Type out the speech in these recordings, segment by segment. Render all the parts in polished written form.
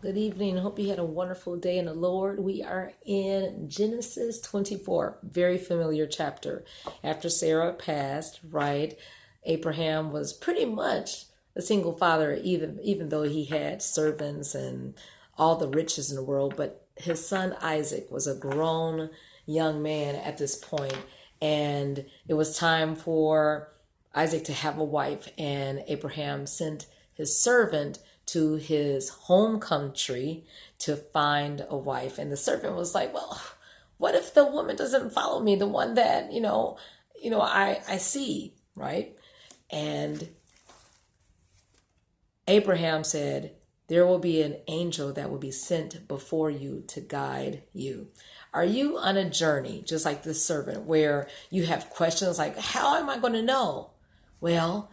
Good evening. Hope you had a wonderful day in the Lord. We are in Genesis 24, very familiar chapter. After Sarah passed, right, Abraham was pretty much a single father, even though he had servants and all the riches in the world. But his son Isaac was a grown young man at this point, and it was time for Isaac to have a wife, and Abraham sent his servant to his home country to find a wife. And the servant was like, well, what if the woman doesn't follow me, the one that, I see, right? And Abraham said, there will be an angel that will be sent before you to guide you. Are you on a journey, just like this servant, where you have questions like, how am I going to know? Well,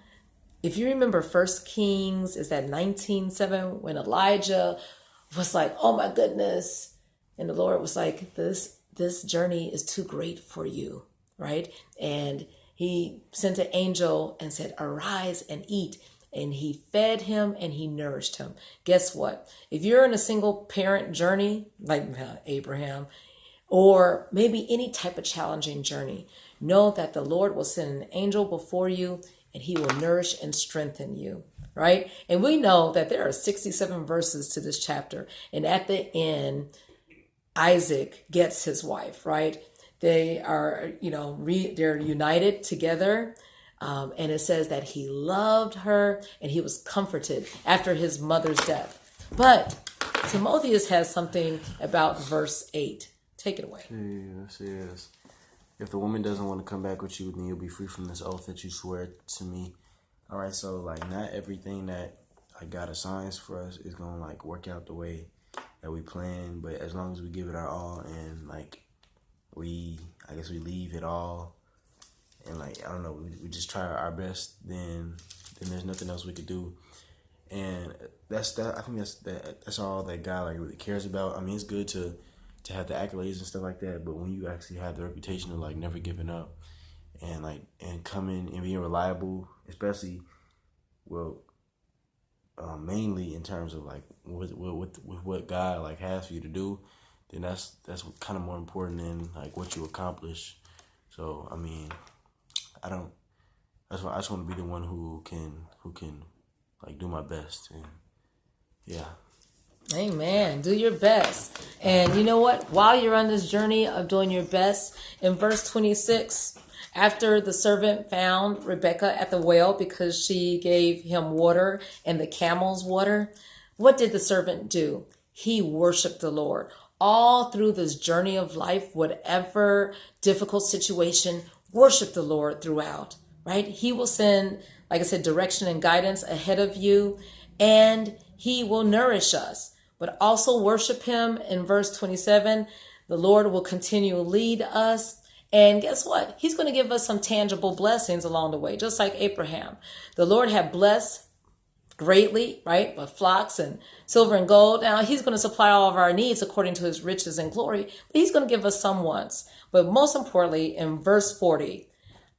if you remember 1 Kings, is that 19:7, when Elijah was like, oh my goodness. And the Lord was like, this journey is too great for you, right? And he sent an angel and said, arise and eat. And he fed him and he nourished him. Guess what? If you're in a single parent journey, like Abraham, or maybe any type of challenging journey, know that the Lord will send an angel before you and he will nourish and strengthen you, right? And we know that there are 67 verses to this chapter. And at the end, Isaac gets his wife, right? They are, they're united together. And it says that he loved her and he was comforted after his mother's death. But Timotheus has something about verse 8. Take it away. Yes. If the woman doesn't want to come back with you, then you'll be free from this oath that you swear to me. All right, so not everything that God assigns for us is gonna work out the way that we plan, but as long as we give it our all and we leave it all and I don't know, we just try our best, then there's nothing else we could do. And that's that. I think that's all that God really cares about. I mean, it's good to have the accolades and stuff like that, but when you actually have the reputation of never giving up and coming and being reliable, especially mainly in terms of with what God has for you to do, then that's what kind of more important than what you accomplish. So I mean, that's why I just want to be the one who can do my best. And yeah. Amen. Do your best. And you know what? While you're on this journey of doing your best, in verse 26, after the servant found Rebekah at the well because she gave him water and the camels water, what did the servant do? He worshiped the Lord. All through this journey of life, whatever difficult situation, worship the Lord throughout, right? He will send, like I said, direction and guidance ahead of you, and he will nourish us. But also worship him. In verse 27, the Lord will continue to lead us. And guess what? He's going to give us some tangible blessings along the way, just like Abraham. The Lord had blessed greatly, right? But flocks and silver and gold. Now he's going to supply all of our needs according to his riches and glory. But he's going to give us some wants. But most importantly, in verse 40,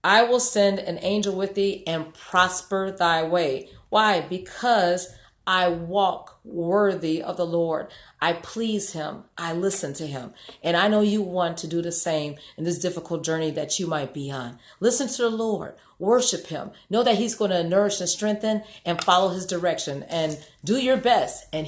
I will send an angel with thee and prosper thy way. Why? Because I walk worthy of the Lord. I please him. I listen to him. And I know you want to do the same in this difficult journey that you might be on. Listen to the Lord. Worship him. Know that he's going to nourish and strengthen and follow his direction. And do your best. And